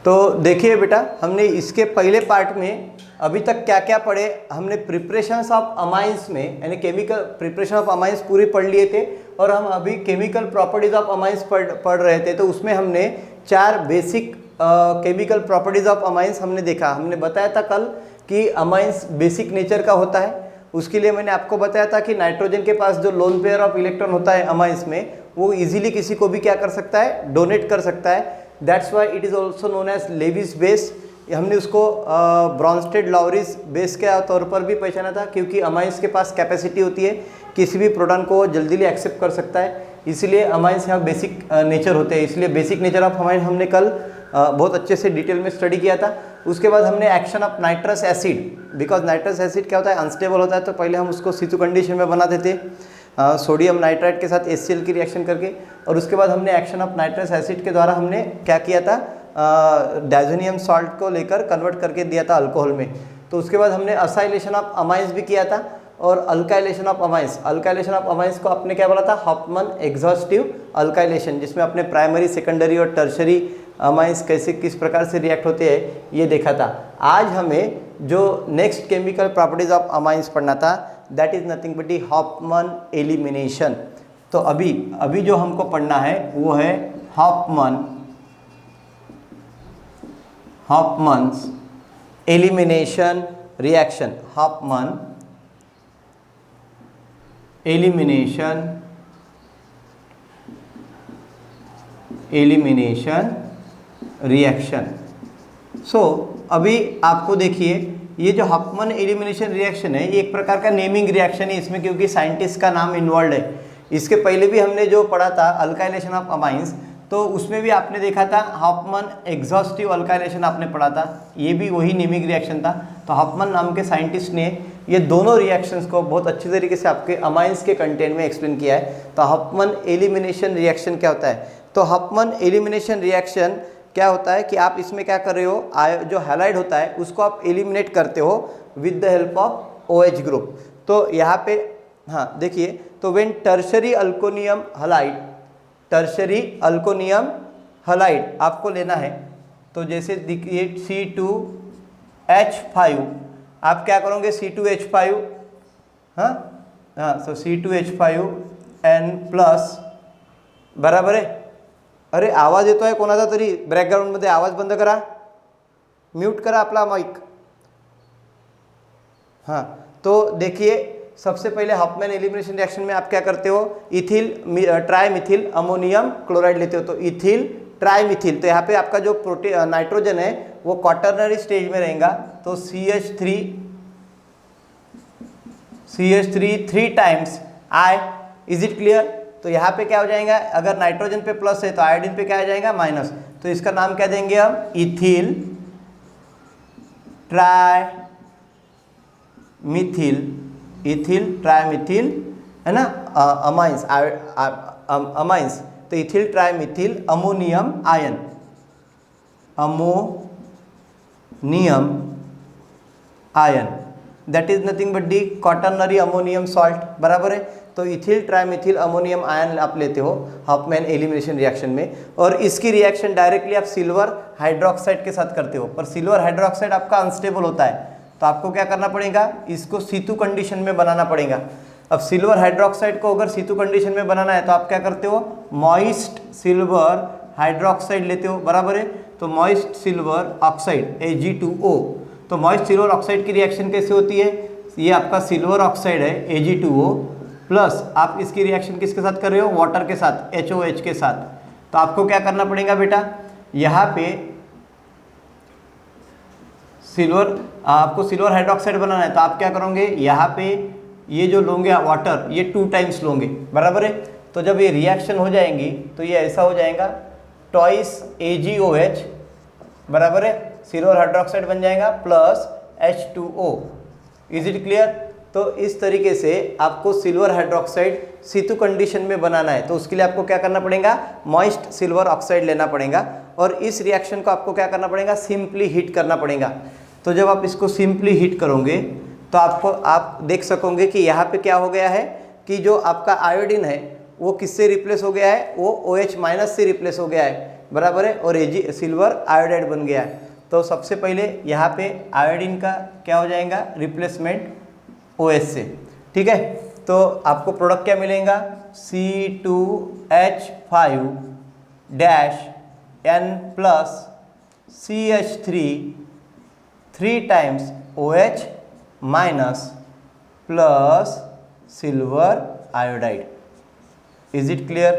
तो देखिए बेटा, हमने इसके पहले पार्ट में अभी तक क्या क्या पढ़े, हमने प्रिपरेशंस ऑफ अमाइंस में यानी केमिकल प्रिपरेशन ऑफ अमाइंस पूरी पढ़ लिए थे, और हम अभी केमिकल प्रॉपर्टीज ऑफ अमाइंस पढ़ रहे थे। तो उसमें हमने 4 basic chemical properties of amines हमने देखा। हमने बताया था कल कि अमाइंस बेसिक नेचर का होता है। उसके लिए मैंने आपको बताया था कि नाइट्रोजन के पास जो लोन पेयर ऑफ इलेक्ट्रॉन होता है अमाइंस में, वो इजीली किसी को भी क्या कर सकता है, डोनेट कर सकता है। That's why it is also known as Lewis base. हमने उसको ब्रॉन्स्टेड लॉवरिस बेस के तौर पर भी पहचाना था, क्योंकि अमाइंस के पास कैपेसिटी होती है किसी भी प्रोटॉन को जल्दीली एक्सेप्ट कर सकता है, इसलिए अमाइंस यहाँ बेसिक नेचर होते हैं। इसलिए बेसिक नेचर ऑफ अमाइंस हमने कल बहुत अच्छे से डिटेल में स्टडी किया था। उसके बाद हमने action of nitrous acid, because nitrous acid क्या होता है, अनस्टेबल होता है, तो पहले हम उसको C2 कंडीशन में बनाते थे सोडियम नाइट्राइट के साथ HCl की रिएक्शन करके, और उसके बाद हमने एक्शन ऑफ नाइट्रस एसिड के द्वारा हमने क्या किया था, डायजोनियम सॉल्ट को लेकर कन्वर्ट करके दिया था अल्कोहल में। तो उसके बाद हमने असाइलेशन ऑफ अमाइंस भी किया था, और alkylation of amines. Alkylation of amines को आपने क्या बोला था, हॉफमैन एग्जॉस्टिव अल्काइलेशन, जिसमें अपने प्राइमरी, सेकेंडरी और टर्शरी अमाइंस कैसे किस प्रकार से रिएक्ट होते हैं ये देखा था। आज हमें जो next chemical properties of amines पढ़ना था, that is nothing but the Hofmann elimination. तो अभी जो हमको पढ़ना है वो है Hofmann's elimination reaction. Hofmann elimination reaction. So अभी आपको देखिए, ये जो हॉफमैन एलिमिनेशन रिएक्शन है, ये एक प्रकार का नेमिंग रिएक्शन है इसमें, क्योंकि साइंटिस्ट का नाम इन्वॉल्व है। इसके पहले भी हमने जो पढ़ा था अल्काइलेशन ऑफ अमाइंस, तो उसमें भी आपने देखा था हॉफमैन एग्जॉस्टिव अल्काइलेशन आपने पढ़ा था, ये भी वही नेमिंग रिएक्शन था। तो हॉफमैन नाम के साइंटिस्ट ने ये दोनों रिएक्शंस को बहुत अच्छी तरीके से आपके अमाइंस के कंटेंट में एक्सप्लेन किया है। तो हॉफमैन एलिमिनेशन रिएक्शन क्या होता है, तो हॉफमैन एलिमिनेशन रिएक्शन क्या होता है कि आप इसमें क्या कर रहे हो, जो हैलाइड होता है उसको आप एलिमिनेट करते हो with the help of OH group. तो यहाँ पे हाँ देखिए, तो व्हेन टर्शरी अल्कोनियम हलाइड आपको लेना है, तो जैसे देखिए C2H5, आप क्या करोगे, C2H5 हाँ, तो C2H5N प्लस बराबर है। अरे आवाज येतो आहे कोणाचा तरी बॅकग्राऊंडमध्ये, आवाज बंद करा, म्यूट करा आपला माइक। हाँ, तो देखिए सबसे पहले हॉफमैन एलिमिनेशन रिएक्शन में आप क्या करते हो, ट्राइमिथिल अमोनियम क्लोराइड लेते हो। तो इथिल ट्राइमिथिल, तो यहाँ पे आपका जो नाइट्रोजन है वो क्वाटरनरी स्टेज में रहेगा, तो CH3 3 times I। Is it clear. तो यहाँ पे क्या हो जाएगा, अगर नाइट्रोजन पे प्लस है तो आयोडीन पे क्या आ जाएगा, माइनस। तो इसका नाम क्या देंगे हम, इथिल ट्राइमिथिल है ना, अमाइंस। तो ethyl trimethyl ammonium ion, that is nothing but the quaternary ammonium salt, बराबर है। तो इथिल ट्राइमिथिल अमोनियम आयन आप लेते हो हॉफमैन एलिमिनेशन रिएक्शन में, और इसकी रिएक्शन डायरेक्टली आप सिल्वर हाइड्रोक्साइड के साथ करते हो, पर सिल्वर हाइड्रोक्साइड आपका अनस्टेबल होता है, तो आपको क्या करना पड़ेगा, इसको C2 कंडीशन में बनाना पड़ेगा। अब सिल्वर हाइड्रोक्साइड को अगर C2 कंडीशन में बनाना है तो आप क्या करते हो, मॉइस्ट सिल्वर हाइड्रोक्साइड लेते हो, बराबर है। तो मॉइस्ट सिल्वर ऑक्साइड Ag2O, तो मॉइस्ट सिल्वर ऑक्साइड की रिएक्शन कैसे होती है, ये आपका सिल्वर ऑक्साइड है Ag2O प्लस आप इसकी रिएक्शन किसके साथ कर रहे हो, वाटर के साथ, HOH के साथ। तो आपको क्या करना पड़ेगा बेटा, यहाँ पे आपको सिल्वर हाइड्रोक्साइड बनाना है, तो आप क्या करोगे, यहाँ पे ये जो लोगे वाटर, ये 2 टाइम्स लोगे, बराबर है। तो जब ये रिएक्शन हो जाएंगी तो ये ऐसा हो जाएगा, ट्वाइस AgOH, बराबर है, सिल्वर हाइड्रोक्साइड बन जाएगा plus H2O। Is it clear. तो इस तरीके से आपको सिल्वर हाइड्रोक्साइड C2 कंडीशन में बनाना है, तो उसके लिए आपको क्या करना पड़ेगा, मॉइस्ट सिल्वर ऑक्साइड लेना पड़ेगा, और इस रिएक्शन को आपको क्या करना पड़ेगा, सिंपली हीट करना पड़ेगा। तो जब आप इसको सिंपली हीट करोगे तो आप देख सकोगे कि यहाँ पे क्या हो गया है कि जो आपका आयोडीन है वो किससे रिप्लेस हो गया है, वो OH माइनस से रिप्लेस हो गया है। बराबर है, और सिल्वर आयोडाइड बन गया है। तो सबसे पहले यहाँ पे आयोडीन का क्या हो जाएगा, रिप्लेसमेंट OH से, ठीक है। तो आपको प्रोडक्ट क्या मिलेगा, C2H5 dash N plus CH3 3 times OH minus plus silver iodide. Is it clear?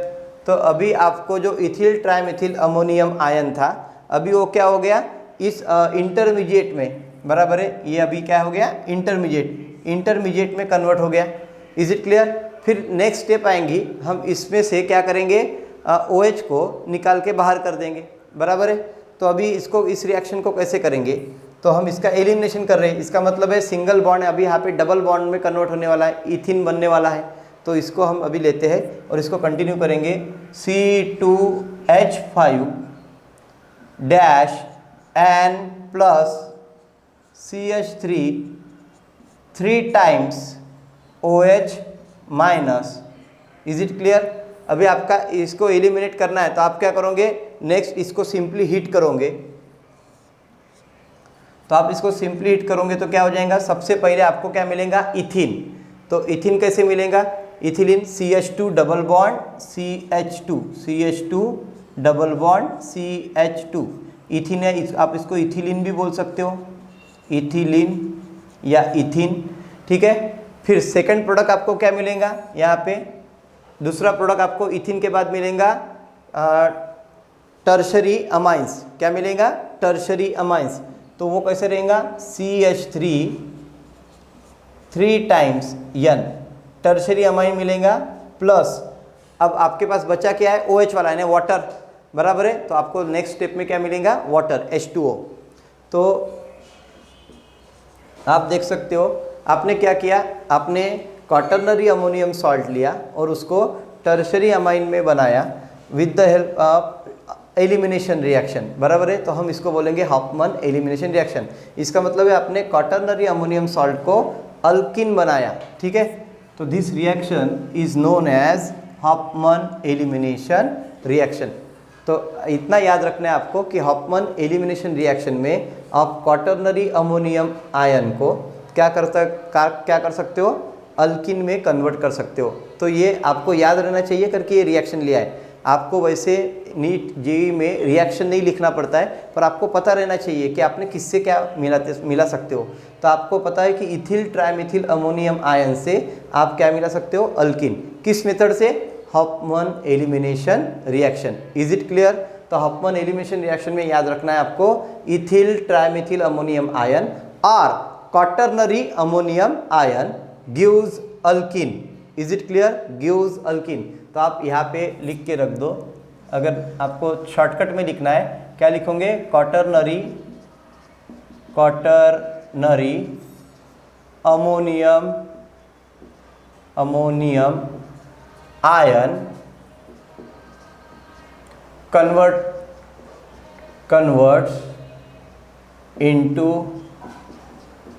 तो अभी आपको जो इथिल ट्राइमेथिल अमोनियम आयन था, अभी वो क्या हो गया, इस इंटरमीडिएट में, बराबर है, ये अभी क्या हो गया, इंटरमीडिएट में कन्वर्ट हो गया। Is it clear? फिर नेक्स्ट स्टेप आएंगी, हम इसमें से क्या करेंगे, OH को निकाल के बाहर कर देंगे, बराबर है। तो अभी इसको, इस रिएक्शन को कैसे करेंगे, तो हम इसका एलिमिनेशन कर रहे हैं। इसका मतलब है सिंगल बॉन्ड अभी यहाँ पे डबल बॉन्ड में कन्वर्ट होने वाला है, इथिन बनने वाला है। तो इसको हम अभी लेते हैं और इसको कंटिन्यू करेंगे, C2H5 dash N plus CH3 3 times OH minus. Is it clear? अभी आपका इसको एलिमिनेट करना है, तो आप क्या करोगे, नेक्स्ट इसको सिंपली हीट करोगे। तो आप इसको सिंपली हीट करोगे तो क्या हो जाएगा, सबसे पहले आपको क्या मिलेगा, इथिन। तो इथिन कैसे मिलेगा, ethylene CH2 double bond CH2 double bond CH2, इथिन है, आप इसको इथिलीन भी बोल सकते हो, इथिलीन या इथिन, ठीक है। फिर सेकंड प्रोडक्ट आपको क्या मिलेगा, यहाँ पे दूसरा प्रोडक्ट आपको इथिन के बाद मिलेगा टर्शरी अमाइंस। क्या मिलेगा, टर्शरी अमाइंस। तो वो कैसे रहेगा, CH3 3 times N, tertiary amine मिलेगा, प्लस अब आपके पास बचा क्या है, OH वाला है ना, वाटर, बराबर है। तो आपको नेक्स्ट स्टेप में क्या मिलेगा, वाटर H2O। तो आप देख सकते हो, आपने क्या किया, आपने क्वाटरनरी अमोनियम सॉल्ट लिया और उसको टर्शरी अमाइन में बनाया with the help of elimination reaction, बराबर है। तो हम इसको बोलेंगे हॉफमैन एलिमिनेशन रिएक्शन। इसका मतलब है आपने क्वाटरनरी अमोनियम सॉल्ट को अल्किन बनाया, ठीक है। तो this reaction is known as Hofmann elimination reaction. तो इतना याद रखना है आपको कि हॉफमैन एलिमिनेशन रिएक्शन में आप क्वाटरनरी अमोनियम आयन को क्या कर सकते हो, अल्किन में कन्वर्ट कर सकते हो। तो ये आपको याद रहना चाहिए करके ये रिएक्शन लिया है। आपको वैसे नीट जेईई में रिएक्शन नहीं लिखना पड़ता है, पर आपको पता रहना चाहिए कि आपने किससे क्या मिला सकते हो। तो आपको पता है कि इथिल ट्राइमेथिल अमोनियम आयन से आप क्या मिला सकते हो, अल्किन। किस मेथड से, Hofmann elimination reaction. Is it clear? तो हॉफमैन एलिमिनेशन रिएक्शन में याद रखना है आपको इथिल ट्राइमेथिल अमोनियम आयन और quaternary ammonium ion gives alkene. Is it clear? Gives alkene. तो आप यहाँ पे लिख के रख दो। अगर आपको शॉर्टकट में लिखना है, क्या लिखोगे, quaternary ammonium ion converts into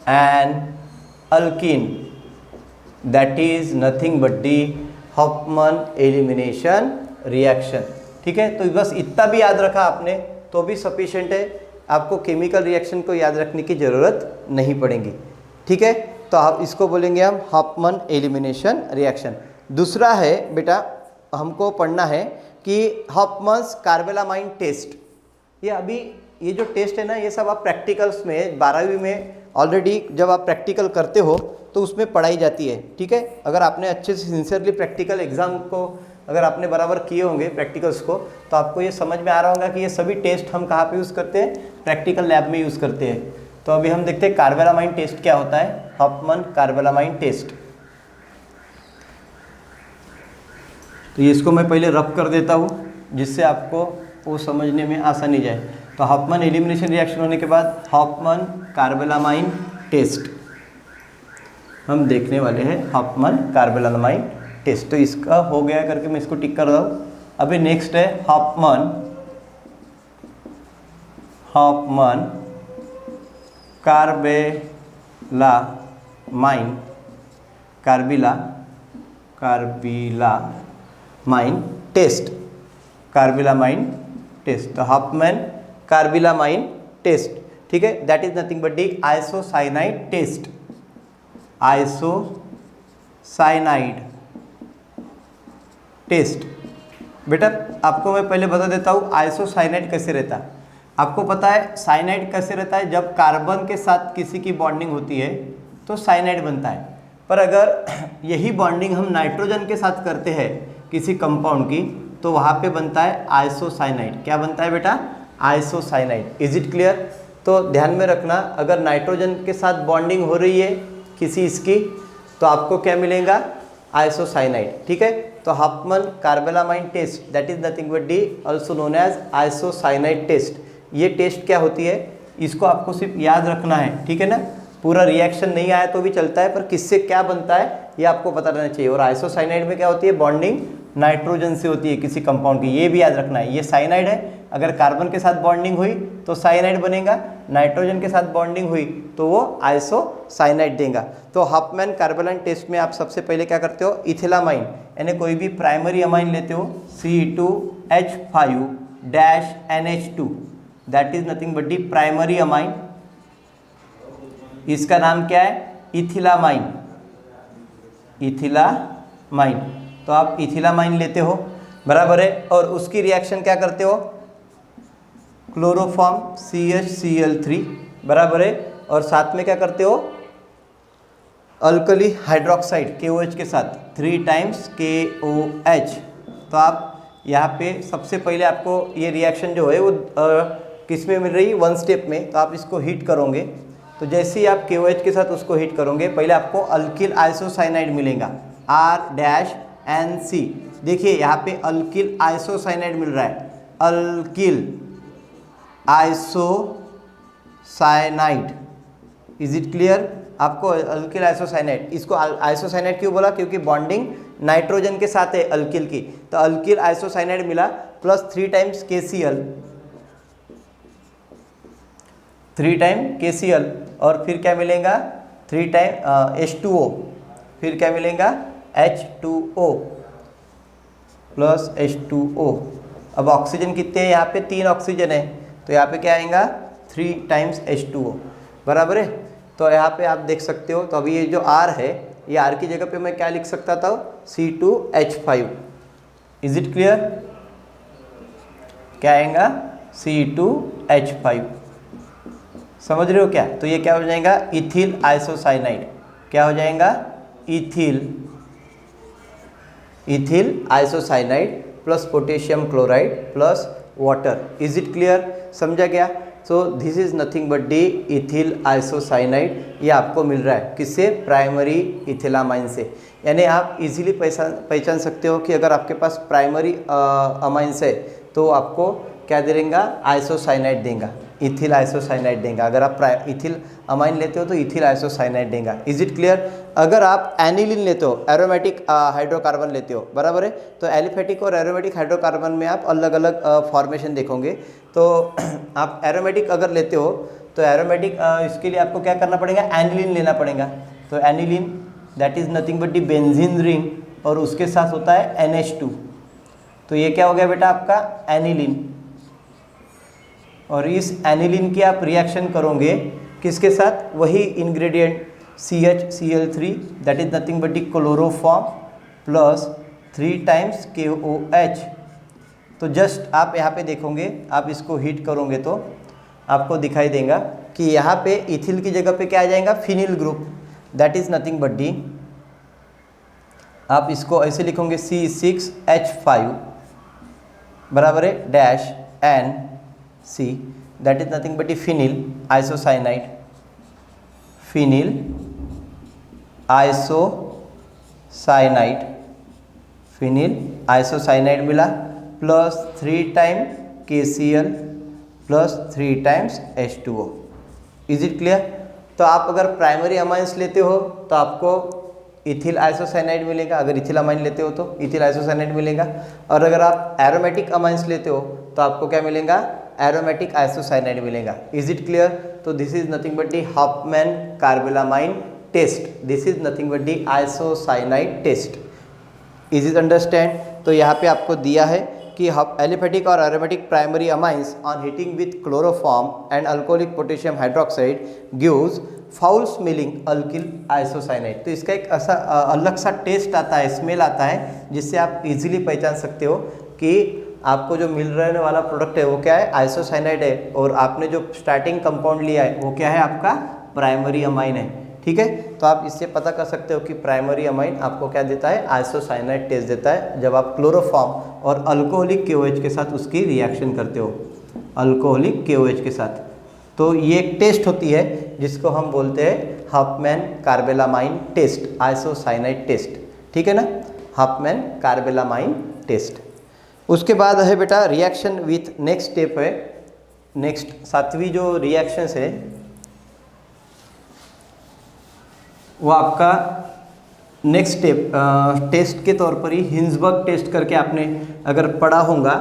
an alkene, that is nothing but the Hofmann elimination reaction, ठीक है। तो बस इतना भी याद रखा आपने तो भी सफिशिएंट है, आपको केमिकल रिएक्शन को याद रखने की ज़रूरत नहीं पड़ेगी, ठीक है। तो आप इसको बोलेंगे हम हॉफमैन एलिमिनेशन रिएक्शन। दूसरा है बेटा, हमको पढ़ना है कि हॉफमैन्स कार्बेलामाइन टेस्ट। ये अभी ये जो टेस्ट है ना, ये सब आप प्रैक्टिकल्स में 12वीं में ऑलरेडी जब आप प्रैक्टिकल करते हो तो उसमें पढ़ाई जाती है, ठीक है। अगर आपने अच्छे से सिंसियरली प्रैक्टिकल एग्जाम को अगर आपने बराबर किए होंगे प्रैक्टिकल्स को, तो आपको ये समझ में आ रहा होगा कि ये सभी टेस्ट हम कहाँ पे यूज़ करते हैं, प्रैक्टिकल लैब में यूज़ करते हैं। तो अभी हम देखते हैं कार्बेलामाइन टेस्ट क्या होता है, हॉफमैन कार्बेलामाइन टेस्ट। तो ये इसको मैं पहले रब कर देता हूँ जिससे आपको वो समझने में आसानी जाए। तो हॉफमैन एलिमिनेशन रिएक्शन होने के बाद हॉफमैन कार्बेलामाइन टेस्ट हम देखने वाले हैं, हॉफमैन कार्बेलामाइन टेस्ट। तो इसका हो गया करके मैं इसको टिक कर रहा हूँ। अभी नेक्स्ट है हॉफमैन कार्बेलामाइन टेस्ट। टेस्ट, तो हॉफमैन कार्बिलामाइन टेस्ट, ठीक है, that is nothing but the isocyanide test, isocyanide test. बेटा आपको मैं पहले बता देता हूँ आइसोसाइनाइड कैसे रहता है। आपको पता है साइनाइड कैसे रहता है, जब कार्बन के साथ किसी की बॉन्डिंग होती है तो साइनाइड बनता है, पर अगर यही बॉन्डिंग हम नाइट्रोजन के साथ करते हैं किसी कंपाउंड की तो वहाँ पे बनता है आइसोसाइनाइड। क्या बनता है बेटा? आइसोसाइनाइड। Is it clear? तो ध्यान में रखना, अगर नाइट्रोजन के साथ बॉन्डिंग हो रही है किसी इसकी तो आपको क्या मिलेगा? आइसोसाइनाइड, ठीक है। तो Hofmann carbylamine test that is nothing but the also known as isocyanide test. ये टेस्ट क्या होती है इसको आपको सिर्फ याद रखना है, ठीक है ना। पूरा रिएक्शन नहीं आया तो भी चलता है, पर किससे क्या बनता है ये आपको पता रहना चाहिए। और आइसोसाइनाइड में क्या होती है? बॉन्डिंग नाइट्रोजन से होती है किसी कंपाउंड की, ये भी याद रखना है। ये साइनाइड है, अगर कार्बन के साथ बॉन्डिंग हुई तो साइनाइड बनेगा, नाइट्रोजन के साथ बॉन्डिंग हुई तो वो आइसोसाइनाइड देगा। तो हॉफमैन कार्बिलामाइन टेस्ट में आप सबसे पहले क्या करते हो? इथिलामाइन यानी कोई भी प्राइमरी अमाइन लेते हो, C2H5-NH2, that is nothing but the primary amine. इसका नाम क्या है? इथिलामाइन, इथिलामाइन। तो आप इथिलामाइन लेते हो, बराबर है, और उसकी रिएक्शन क्या करते हो? क्लोरोफॉर्म CHCl3, बराबर है, और साथ में क्या करते हो? अल्कली हाइड्रोक्साइड KOH के साथ 3 टाइम्स KOH। तो आप यहाँ पे सबसे पहले आपको ये रिएक्शन जो है वो किस में मिल रही? 1 स्टेप में। तो आप इसको हीट करोगे, तो जैसे ही आप KOH के साथ उसको हीट करोगे पहले आपको अल्किल आइसोसाइनाइड मिलेगा R-NC। देखिए यहाँ पे अल्किल आइसोसाइनाइड मिल रहा है, alkyl isocyanide. Is it clear? आपको अल्किल आइसोसाइनाइड, इसको आइसोसाइनाइड क्यों बोला? क्योंकि बॉन्डिंग नाइट्रोजन के साथ है अल्किल की, तो अल्किल आइसोसाइनाइड मिला plus 3 times KCl, 3 time KCl, और फिर क्या मिलेगा? 3 टाइम H2O, फिर क्या मिलेगा? H2O plus H2O। अब ऑक्सीजन कितने हैं यहाँ पे? 3 ऑक्सीजन है, तो यहाँ पे क्या आएगा? 3 टाइम्स H2O, बराबर है। तो यहाँ पे आप देख सकते हो, तो अभी ये जो R है, ये R की जगह पे मैं क्या लिख सकता था? C2H5। Is it clear? क्या आएगा? C2H5। समझ रहे हो क्या? तो ये क्या हो जाएगा? Ethyl isocyanide. क्या हो जाएगा? Ethyl isocyanide plus potassium chloride plus water. Is it clear? समझा गया? So this is nothing but the ethyl isocyanide. ये आपको मिल रहा है किससे? प्राइमरी इथिलामाइन से। यानी आप इजीली पहचान सकते हो कि अगर आपके पास प्राइमरी अमाइंस है तो आपको क्या देगा? आइसोसाइनाइड देगा, इथिल आइसोसाइनाइड देगा। अगर आप इथिल अमाइन लेते हो तो इथिल आइसोसाइनाइड देगा। Is it clear? अगर आप एनिलीन लेते हो, एरोमेटिक हाइड्रोकार्बन लेते हो, बराबर है, तो एलिफेटिक और एरोमेटिक हाइड्रोकार्बन में आप अलग अलग फॉर्मेशन देखोगे। तो आप एरोमेटिक अगर लेते हो तो एरोमेटिक इसके लिए आपको क्या करना पड़ेगा? एनिलीन लेना पड़ेगा। तो aniline that is nothing but the benzene ring, और उसके साथ होता है NH2। तो ये क्या हो गया बेटा? आपका एनिलीन। और इस एनिलीन की आप रिएक्शन करोगे किसके साथ? वही ingredient CHCl3 that is nothing but the chloroform plus 3 times KOH। तो जस्ट आप यहाँ पे देखोगे, आप इसको हीट करोगे तो आपको दिखाई देगा कि यहाँ पे इथिल की जगह पे क्या आ जाएगा? Phenyl group, that is nothing but the, आप इसको ऐसे लिखोगे C6H5, बराबर है, dash NC, that is nothing but the phenyl isocyanide, phenyl isocyanide, phenyl isocyanide मिला plus 3 time KCl plus 3 times H2O। Is it clear? तो आप अगर प्राइमरी अमाइंस लेते हो तो आपको इथिल आइसोसाइनाइड मिलेगा, अगर इथिल अमाइन लेते हो तो इथिल आइसोसाइनाइड मिलेगा, और अगर आप एरोमेटिक अमाइंस लेते हो तो आपको क्या मिलेगा? एरोमेटिक आइसोसाइनाइड मिलेगा। Is it clear? तो this is nothing but the Hofmann carbylamine test, this is nothing but the isocyanide test. Is it understand? तो यहाँ पे आपको दिया है कि एलिफेटिक और aromatic primary amines on heating with chloroform and alcoholic potassium hydroxide gives foul smelling alkyl isocyanide. तो इसका एक ऐसा अलग सा टेस्ट आता है, स्मेल आता है, जिससे आप इजीली पहचान सकते हो कि आपको जो मिल रहने वाला प्रोडक्ट है वो क्या है, आइसोसाइनाइड है, और आपने जो स्टार्टिंग कंपाउंड लिया है वो क्या है, आपका प्राइमरी अमाइन है। ठीक है, तो आप इससे पता कर सकते हो कि प्राइमरी अमाइन आपको क्या देता है, आइसोसाइनाइड टेस्ट देता है जब आप क्लोरोफॉर्म और अल्कोहलिक KOH के साथ उसकी रिएक्शन करते हो, अल्कोहलिक KOH के साथ। तो ये एक टेस्ट होती है जिसको हम बोलते हैं हफमैन कार्बेलामाइन टेस्ट, आइसोसाइनाइड टेस्ट। ठीक है ना, हफमैन कार्बेलामाइन टेस्ट। उसके बाद है बेटा रिएक्शन विथ, नेक्स्ट स्टेप है, नेक्स्ट 7वीं जो रिएक्शंस है वो आपका नेक्स्ट स्टेप टेस्ट के तौर पर ही हिंजबर्ग टेस्ट करके आपने अगर पढ़ा होगा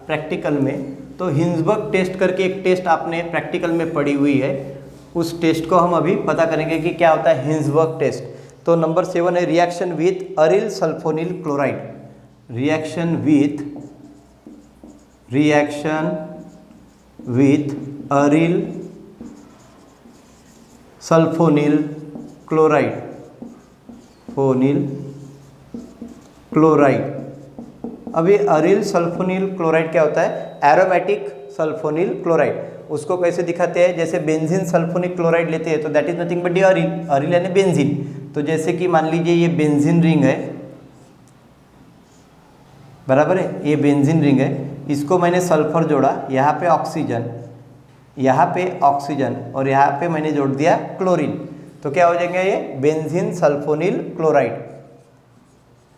प्रैक्टिकल में, तो हिंजबर्ग टेस्ट करके एक टेस्ट आपने प्रैक्टिकल में पढ़ी हुई है, उस टेस्ट को हम अभी पता करेंगे कि क्या होता है हिंजबर्ग टेस्ट। तो नंबर 7 है reaction with aryl sulphonyl chloride, reaction with aryl sulphonyl chloride, अब ये अरिल सल्फोनिल क्लोराइड क्या होता है, एरोमेटिक सल्फोनिल क्लोराइड। उसको कैसे दिखाते हैं, जैसे बेंजीन सल्फोनिक क्लोराइड लेते हैं तो that is nothing but aryl, aryl यानी बेंजीन। तो जैसे कि मान लीजिए ये बेंजीन रिंग है, बराबर है, ये बेंजीन रिंग है, इसको मैंने सल्फर जोड़ा, यहाँ पे ऑक्सीजन, यहाँ पे ऑक्सीजन, और यहाँ पे मैंने जोड़ दिया क्लोरीन, तो क्या हो जाएगा ये benzene sulphonyl chloride,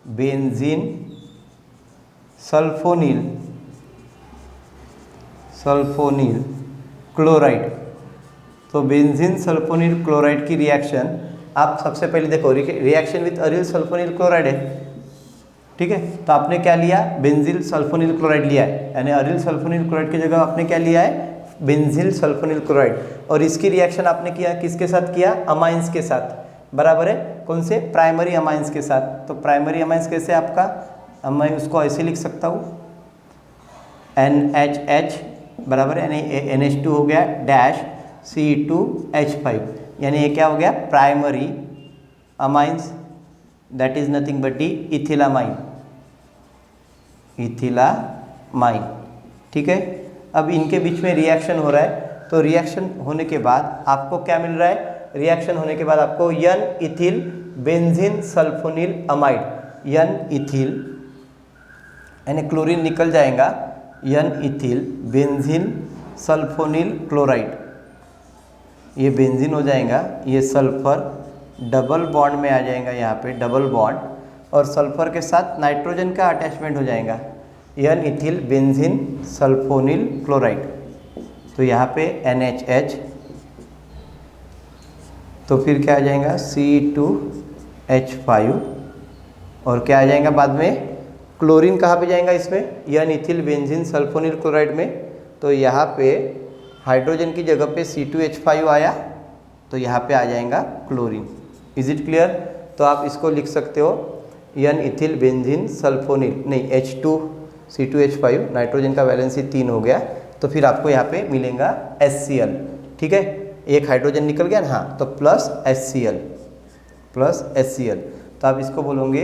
benzene sulphonyl chloride. तो बेंजीन सल्फोनिल क्लोराइड की रिएक्शन आप सबसे पहले देखो, reaction with aryl sulphonyl chloride है, ठीक है, तो आपने क्या लिया, बेंजीन सल्फोनिल क्लोराइड लिया है, यानी अरिल सल्फोनिल क्लोराइड की जगह आपने क्या लिया है, बेंजीन सल्फोनिल क्लोराइड। और इसकी रिएक्शन आपने किया किसके साथ किया, अमाइंस के साथ, बराबर है, कौन से, प्राइमरी अमाइंस के साथ। तो प्राइमरी अमाइंस कैसे आपका, मैं उसको ऐसे लिख सकता हूँ NHH बराबर यानी NH2 हो गया डैश C2H5, यानी ये क्या हो गया, primary amines, that is nothing but ethylamine, ठीक है। अब इनके बीच में रिएक्शन हो रहा है, तो रिएक्शन होने के बाद आपको क्या मिल रहा है, रिएक्शन होने के बाद आपको N ethyl benzene sulphonyl amide, N ethyl यानी क्लोरीन निकल जाएगा, N ethyl benzene sulphonyl chloride, ये बेंजीन हो जाएगा, ये सल्फर डबल बॉन्ड में आ जाएगा, यहाँ पे डबल बॉन्ड, और सल्फर के साथ नाइट्रोजन का अटैचमेंट हो जाएगा, N ethyl benzene sulphonyl chloride. तो यहाँ पे NHH, तो फिर क्या आ जाएगा C2H5, और क्या आ जाएगा बाद में, क्लोरीन कहाँ पे जाएगा इसमें, N ethyl benzene sulphonyl chloride में, तो यहाँ पे हाइड्रोजन की जगह पे C2H5 आया, तो यहाँ पे आ जाएगा क्लोरीन। Is it clear. तो आप इसको लिख सकते हो N इथिल बेंजीन सल्फोनिल, नहीं H2 C2H5, नाइट्रोजन का वैलेंसी 3 हो गया, तो फिर आपको यहाँ पे मिलेगा HCl, ठीक है, एक हाइड्रोजन निकल गया ना, हाँ, तो प्लस HCl, तो आप इसको बोलोगे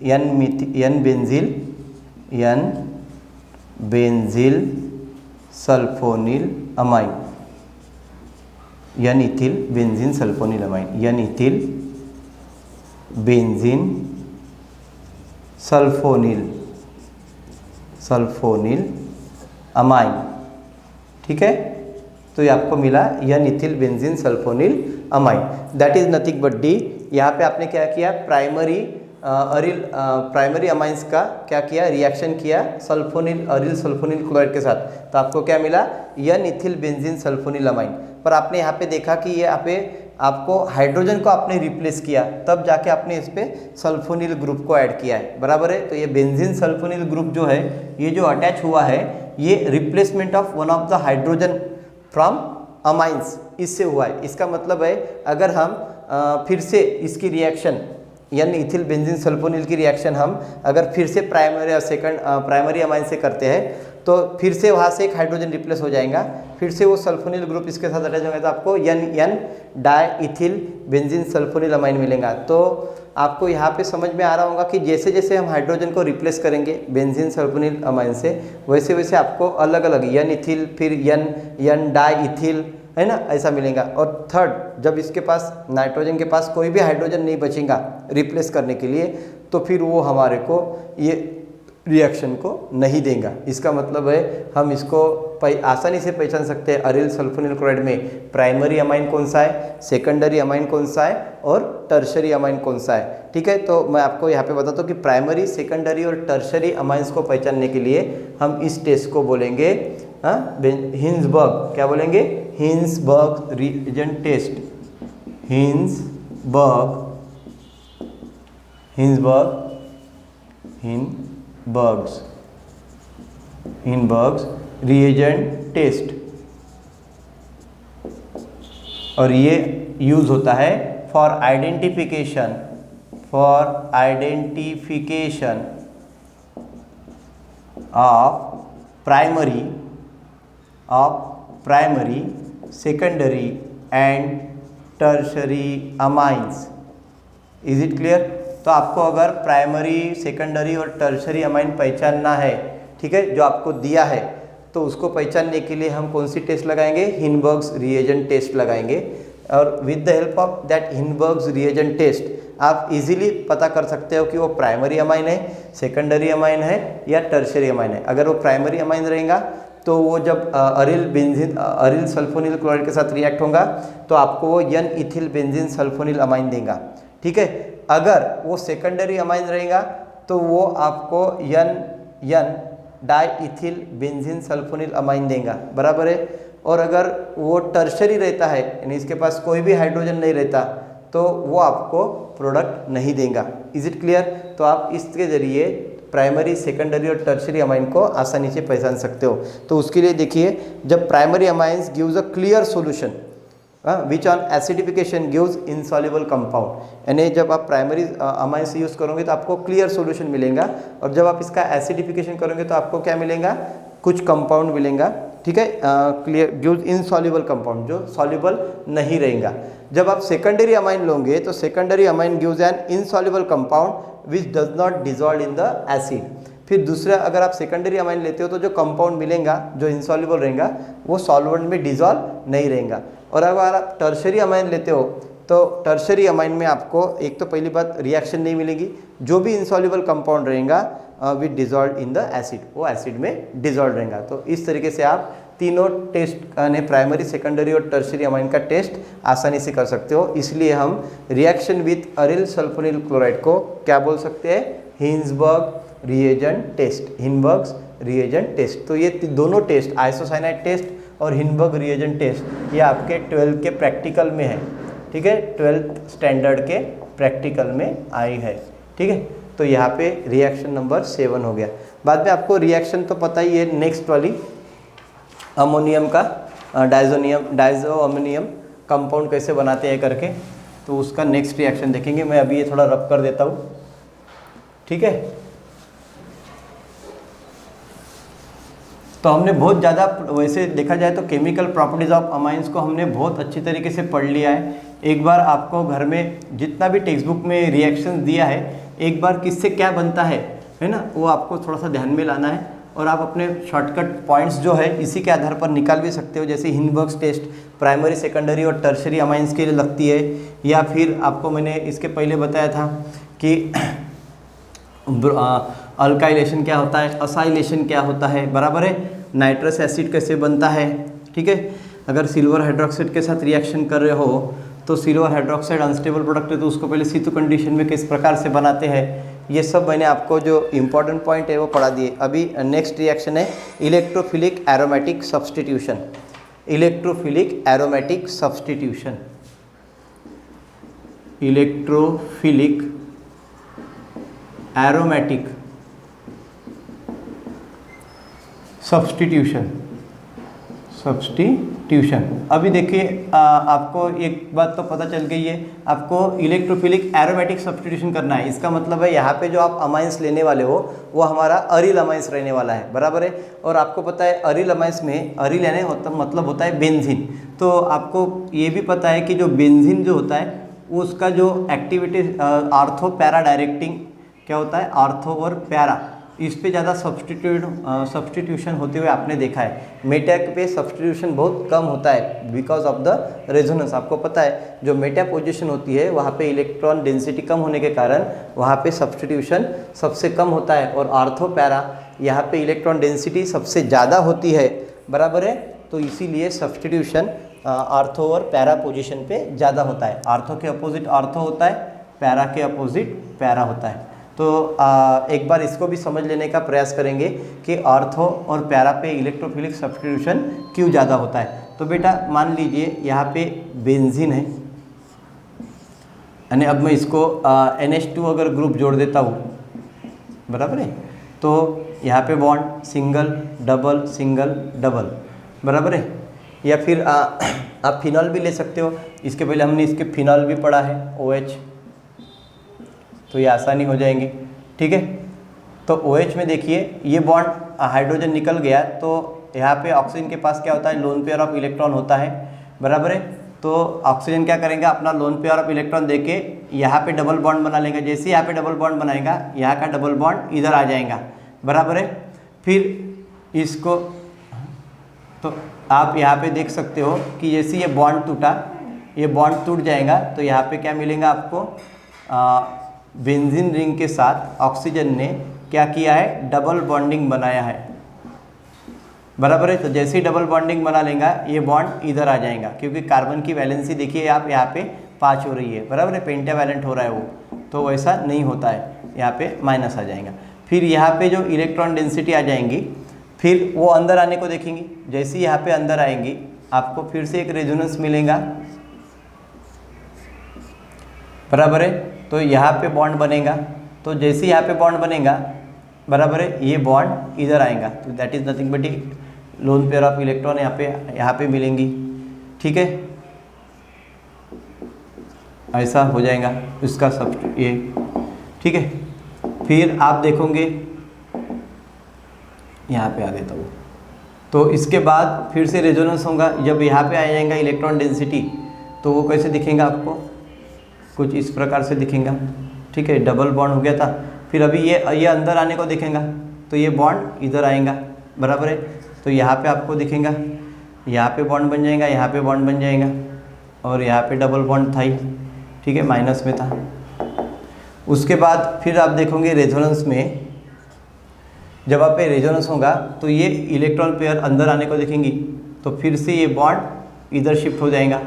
N बेंजील sulphonyl amine, N ethyl benzene sulphonyl amine, N ethyl benzene sulphonyl amine, ठीक है। तो ये आपको मिला N ethyl benzene sulphonyl amine, that is nothing but D। यहाँ पे आपने क्या किया, प्राइमरी अमाइंस का क्या किया, रिएक्शन किया अरिल सल्फोनिल क्लोराइड के साथ, तो आपको क्या मिला, N ethyl benzene sulphonyl amine. पर आपने यहाँ पे देखा कि ये यहाँ पे आपको हाइड्रोजन को आपने रिप्लेस किया, तब जाके आपने इस पे सल्फोनिल ग्रुप को ऐड किया है, बराबर है। तो ये बेंजीन सल्फोनिल ग्रुप जो है, ये जो अटैच हुआ है, ये replacement of one of the hydrogen from amines, इससे हुआ है। इसका मतलब है अगर हम फिर से इसकी reaction N ethyl benzene sulphonyl की रिएक्शन हम अगर फिर से प्राइमरी और सेकंड प्राइमरी अमाइन से करते हैं तो फिर से वहाँ से एक हाइड्रोजन रिप्लेस हो जाएगा, फिर से वो सल्फोनिल ग्रुप इसके साथ अटैच होंगे तो आपको N di ethyl benzene sulphonyl amine मिलेगा। तो आपको यहाँ पे समझ में आ रहा होगा कि जैसे जैसे हम हाइड्रोजन को रिप्लेस करेंगे बेंजीन सल्फोनिल अमाइन से, वैसे वैसे आपको अलग अलग एन इथिल फिर एन डाई इथिल है ना ऐसा मिलेगा। और थर्ड, जब इसके पास नाइट्रोजन के पास कोई भी हाइड्रोजन नहीं बचेगा रिप्लेस करने के लिए, तो फिर वो हमारे को ये रिएक्शन को नहीं देगा। इसका मतलब है हम इसको आसानी से पहचान सकते हैं अरिल सल्फोनिल क्लोराइड में प्राइमरी अमाइन कौन सा है, सेकेंडरी अमाइन कौन सा है और टर्शरी अमाइन कौन सा है। ठीक है, तो मैं आपको यहाँ पे बताता हूँ कि प्राइमरी, सेकेंडरी और टर्शरी अमाइंस को पहचानने के लिए हम इस टेस्ट को बोलेंगे हिंसबर्ग, क्या बोलेंगे, Hinsberg reagent test, Hinsberg's reagent test. और ये यूज होता है for identification of primary, secondary and tertiary amines. Is it clear? तो आपको अगर प्राइमरी, सेकेंडरी और टर्शरी अमाइन पहचानना है, ठीक है, जो आपको दिया है, तो उसको पहचानने के लिए हम कौन सी टेस्ट लगाएंगे, हिंसबर्ग्स रिएजेंट टेस्ट लगाएंगे। और with the help of that Hinsberg's reagent test आप इजीली पता कर सकते हो कि वो प्राइमरी अमाइन है, सेकेंडरी अमाइन है या टर्शरी अमाइन है। अगर वो प्राइमरी अमाइन रहेगा तो वो जब अरिल सल्फोनिल क्लोराइड के साथ रिएक्ट होगा तो आपको वो N ethyl benzene sulphonyl amine देगा। ठीक है, अगर वो सेकेंडरी अमाइन रहेगा तो वो आपको N di ethyl benzene sulphonyl amine देगा, बराबर है। और अगर वो टर्शरी रहता है, यानी इसके पास कोई भी हाइड्रोजन नहीं रहता, तो वो आपको प्रोडक्ट नहीं देगा। Is it clear? तो आप इसके जरिए प्राइमरी, सेकेंडरी और टर्शरी अमाइन को आसानी से पहचान सकते हो। तो उसके लिए देखिए, जब primary amines gives a clear solution which on acidification gives insoluble compound, यानी जब आप प्राइमरी अमाइंस यूज करोगे तो आपको क्लियर सॉल्यूशन मिलेगा, और जब आप इसका एसिडिफिकेशन करोगे तो आपको क्या मिलेगा, कुछ कंपाउंड मिलेगा। ठीक है, क्लियर गिव्स इनसॉल्युबल कंपाउंड, जो सॉल्युबल नहीं रहेगा। जब आप सेकेंडरी अमाइन लोगे तो secondary amine gives an insoluble compound which does not dissolve in the acid. फिर दूसरा, अगर आप सेकेंडरी अमाइन लेते हो तो जो कंपाउंड मिलेगा जो इनसॉल्युबल रहेगा वो सॉल्वेंट में डिजॉल्व नहीं रहेगा। और अगर आप टर्शरी अमाइन लेते हो तो टर्शरी अमाइन में आपको एक तो पहली बात रिएक्शन नहीं मिलेगी, जो भी इनसॉल्युबल कंपाउंड रहेगा with dissolve in the acid, वो एसिड में डिजॉल्व रहेगा। तो इस तरीके से आप तीनों टेस्ट यानी प्राइमरी, सेकेंडरी और टर्शरी अमाइन का टेस्ट आसानी से कर सकते हो। इसलिए हम reaction with aryl sulphonyl chloride को क्या बोल सकते हैं, Hinsberg reagent test, Hinsberg's reagent test. तो ये दोनों टेस्ट, आइसोसाइनाइड टेस्ट और हिंसबर्ग रिएजेंट टेस्ट, ये आपके 12th के प्रैक्टिकल में है। ठीक है, 12th स्टैंडर्ड के प्रैक्टिकल में आई है। ठीक है, तो यहाँ पे रिएक्शन नंबर 7 हो गया। बाद में आपको रिएक्शन तो पता ही है, नेक्स्ट वाली अमोनियम का डाइजो अमोनियम कंपाउंड कैसे बनाते हैं करके, तो उसका नेक्स्ट रिएक्शन देखेंगे। मैं अभी ये थोड़ा रब कर देता हूँ। ठीक है, तो हमने बहुत ज़्यादा, वैसे देखा जाए तो केमिकल प्रॉपर्टीज़ ऑफ अमाइंस को हमने बहुत अच्छी तरीके से पढ़ लिया है। एक बार आपको घर में जितना भी टेक्स्ट बुक में रिएक्शन दिया है, एक बार किससे क्या बनता है ना, वो आपको थोड़ा सा ध्यान में लाना है। और आप अपने शॉर्टकट पॉइंट्स जो है इसी के आधार पर निकाल भी सकते हो। जैसे हिंसबर्ग्स टेस्ट प्राइमरी, सेकेंडरी और टर्शरी अमाइंस के लिए लगती है, या फिर आपको मैंने इसके पहले बताया था कि अल्काइलेशन क्या होता है, असाइलेशन क्या होता है, बराबर है। नाइट्रस एसिड कैसे बनता है, ठीक है। अगर सिल्वर हाइड्रोक्साइड के साथ रिएक्शन कर रहे हो तो सिल्वर हाइड्रोक्साइड अनस्टेबल प्रोडक्ट है, तो उसको पहले C2 कंडीशन में किस प्रकार से बनाते हैं, ये सब मैंने आपको जो इम्पोर्टेंट पॉइंट है वो पढ़ा दिए। अभी नेक्स्ट रिएक्शन है electrophilic aromatic substitution. Electrophilic aromatic substitution, electrophilic aromatic substitution, substitution. Substitution. अभी देखिए आपको एक बात तो पता चल गई है, आपको इलेक्ट्रोफिलिक एरोमेटिक सब्स्टिट्यूशन करना है। इसका मतलब है यहाँ पे जो आप अमाइंस लेने वाले हो वो हमारा अरिल अमाइंस रहने वाला है, बराबर है। और आपको पता है अरिल अमाइंस में अरिल यानी मतलब होता है बेंजीन। तो आपको ये भी पता है कि जो बेंजीन जो होता है उसका जो एक्टिविटी आर्थो पैरा डायरेक्टिंग क्या होता है, आर्थो और पैरा, इस पे ज़्यादा सब्स्टिट्यूशन होते हुए आपने देखा है। मेटा पे सब्स्टिट्यूशन बहुत कम होता है बिकॉज ऑफ द रेजोनेंस। आपको पता है जो मेटा पोजीशन होती है वहाँ पे इलेक्ट्रॉन डेंसिटी कम होने के कारण वहाँ पे सब्स्टिट्यूशन सबसे कम होता है, और आर्थो पैरा यहाँ पे इलेक्ट्रॉन डेंसिटी सबसे ज़्यादा होती है, बराबर है। तो इसीलिए सब्स्टिट्यूशन आर्थो और पैरा पोजीशन पे ज़्यादा होता है। आर्थो के अपोजिट आर्थो होता है, पैरा के अपोजिट पैरा होता है। तो एक बार इसको भी समझ लेने का प्रयास करेंगे कि आर्थो और पैरा पे इलेक्ट्रोफिलिक सब्स्टिट्यूशन क्यों ज़्यादा होता है। तो बेटा मान लीजिए यहाँ पे बेंजीन है, यानी अब मैं इसको NH2 अगर ग्रुप जोड़ देता हूँ, बराबर है, तो यहाँ पे बॉन्ड सिंगल डबल, बराबर है। या फिर आप फिनॉल भी ले सकते हो। इसके पहले हमने इसके फिनॉल भी पढ़ा है OH, तो ये आसानी हो जाएंगे, ठीक है। तो OH में देखिए ये बॉन्ड हाइड्रोजन निकल गया, तो यहाँ पे ऑक्सीजन के पास क्या होता है, लोन पेयर ऑफ इलेक्ट्रॉन होता है, बराबर है। तो ऑक्सीजन क्या करेंगे, अपना लोन पेयर ऑफ इलेक्ट्रॉन देके यहाँ पे डबल बॉन्ड बना लेंगे। जैसे यहाँ पे डबल बॉन्ड बनाएगा, यहाँ का डबल बॉन्ड इधर आ जाएगा, बराबर है। फिर इसको तो आप यहाँ पे देख सकते हो कि जैसे ये बॉन्ड टूटा, ये बॉन्ड टूट जाएगा, तो यहाँ पे क्या मिलेगा आपको, बेंजीन रिंग के साथ ऑक्सीजन ने क्या किया है, डबल बॉन्डिंग बनाया है, बराबर है। तो जैसे ही डबल बॉन्डिंग बना लेगा ये बॉन्ड इधर आ जाएगा, क्योंकि कार्बन की वैलेंसी देखिए आप यहाँ पे 5 हो रही है, बराबर है, पेंटावैलेंट हो रहा है वो, तो वैसा नहीं होता है, यहाँ पे माइनस आ जाएगा। फिर यहाँ पे जो इलेक्ट्रॉन डेंसिटी आ जाएंगी, फिर वो अंदर आने को देखेंगी। जैसे ही यहाँ पे अंदर आएंगी आपको फिर से एक रेजोनेंस मिलेगा, बराबर है। तो यहाँ पे बॉन्ड बनेगा, तो जैसे यहाँ पे बॉन्ड बनेगा, बराबर है, ये बॉन्ड इधर आएगा, तो that is nothing but lone pair of electron यहाँ पे मिलेंगी, ठीक है। ऐसा हो जाएगा इसका सब ये, ठीक है। फिर आप देखोगे यहाँ पे आ देता हूँ, तो इसके बाद फिर से रेजोनेंस होगा। जब यहाँ पे आ जाएगा इलेक्ट्रॉन डेंसिटी, तो वो कैसे दिखेगा आपको, कुछ इस प्रकार से दिखेगा, ठीक है। डबल बॉन्ड हो गया था, फिर अभी ये अंदर आने को दिखेगा, तो ये बॉन्ड इधर आएगा, बराबर है। तो यहाँ पे आपको दिखेगा, यहाँ पे बॉन्ड बन जाएगा, यहाँ पे बॉन्ड बन जाएगा, और यहाँ पे डबल बॉन्ड था ही, ठीक है, माइनस में था। उसके बाद फिर आप देखोगे रेजोनेंस में, जब आप पे रेजोनेंस होगा तो ये इलेक्ट्रॉन पेयर अंदर आने को दिखेंगी, तो फिर से ये बॉन्ड इधर शिफ्ट हो जाएगा,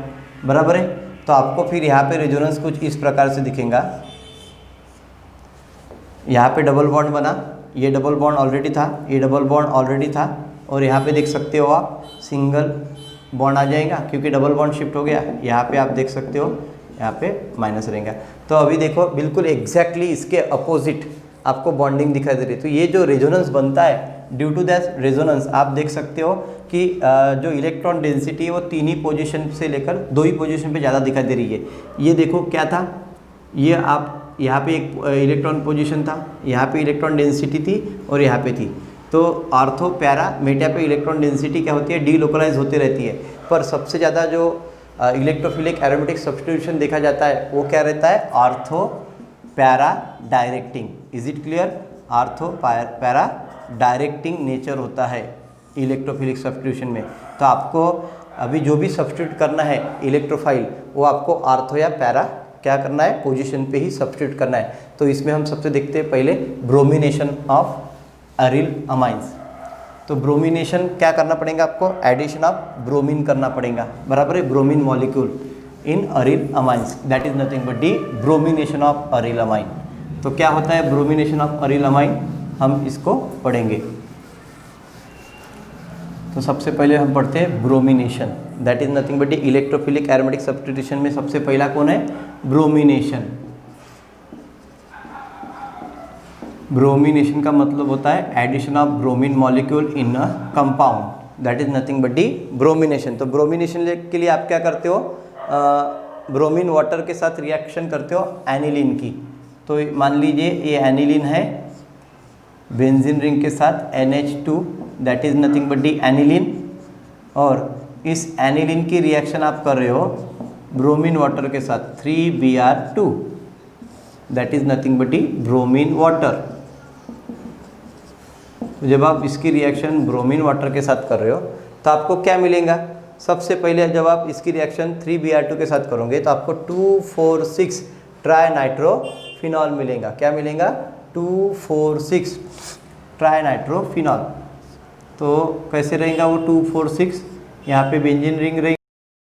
बराबर है। तो आपको फिर यहाँ पे रेजोनेंस कुछ इस प्रकार से दिखेगा। यहाँ पे डबल बॉन्ड बना, ये डबल बॉन्ड ऑलरेडी था, ये डबल बॉन्ड ऑलरेडी था, और यहाँ पे देख सकते हो आप सिंगल बॉन्ड आ जाएगा, क्योंकि डबल बॉन्ड शिफ्ट हो गया। यहाँ पे आप देख सकते हो यहाँ पे माइनस रहेगा। तो अभी देखो बिल्कुल एग्जैक्टली इसके अपोजिट आपको बॉन्डिंग दिखाई दे रही है। तो ये जो रेजोनेंस बनता है, ड्यू टू दैट रेजोनेंस आप देख सकते हो कि जो इलेक्ट्रॉन डेंसिटी है वो 3 ही पोजीशन से लेकर 2 ही पोजीशन पे ज़्यादा दिखाई दे रही है। ये देखो क्या था, ये आप यहाँ पे एक इलेक्ट्रॉन पोजीशन था, यहाँ पे इलेक्ट्रॉन डेंसिटी थी और यहाँ पे थी। तो आर्थो पैरा मेटा पे इलेक्ट्रॉन डेंसिटी क्या होती है, डीलोकलाइज होती रहती है। पर सबसे ज़्यादा जो इलेक्ट्रोफिलिक एरोमेटिक सब्स्टिट्यूशन देखा जाता है वो क्या रहता है, ortho para directing. Is it clear, ortho para directing nature होता है इलेक्ट्रोफिलिक सब्स्टिट्यूशन में। तो आपको अभी जो भी सब्स्टिट्यूट करना है इलेक्ट्रोफाइल, वो आपको आर्थो या पैरा क्या करना है, पोजीशन पे ही सब्स्टिट्यूट करना है। तो इसमें हम सबसे देखते हैं पहले ब्रोमिनेशन ऑफ अरिल अमाइंस। तो ब्रोमिनेशन क्या करना पड़ेगा आपको, एडिशन ऑफ ब्रोमीन करना पड़ेगा, बराबर है, bromine molecule in aryl amines, that is nothing but the bromination of aryl amine. तो क्या होता है ब्रोमिनेशन ऑफ अरिल अमाइन, हम इसको पढ़ेंगे। तो सबसे पहले हम पढ़ते हैं bromination, that is nothing but the electrophilic aromatic substitution में सबसे पहला कौन है, ब्रोमिनेशन। ब्रोमिनेशन का मतलब होता है addition of bromine molecule in a compound, that is nothing but the bromination. तो ब्रोमिनेशन के लिए आप क्या करते हो, ब्रोमीन वाटर के साथ रिएक्शन करते हो एनिलीन की। तो मान लीजिए ये एनिलीन है बेंजीन रिंग के साथ NH2, that is nothing but D aniline, और इस एनिलीन की रिएक्शन आप कर रहे हो ब्रोमीन वाटर के साथ 3Br2, that is nothing but D bromine water. जब आप इसकी रिएक्शन ब्रोमीन वाटर के साथ कर रहे हो तो आपको क्या मिलेगा, सबसे पहले जब आप इसकी रिएक्शन 3Br2 के साथ करोगे तो आपको 2,4,6 ट्राई नाइट्रोफिनॉल मिलेगा। क्या मिलेगा, 2,4,6 ट्राई नाइट्रोफिनॉल। तो कैसे रहेगा वो 2,4,6, यहाँ पे बेंजीन रिंग रहेगी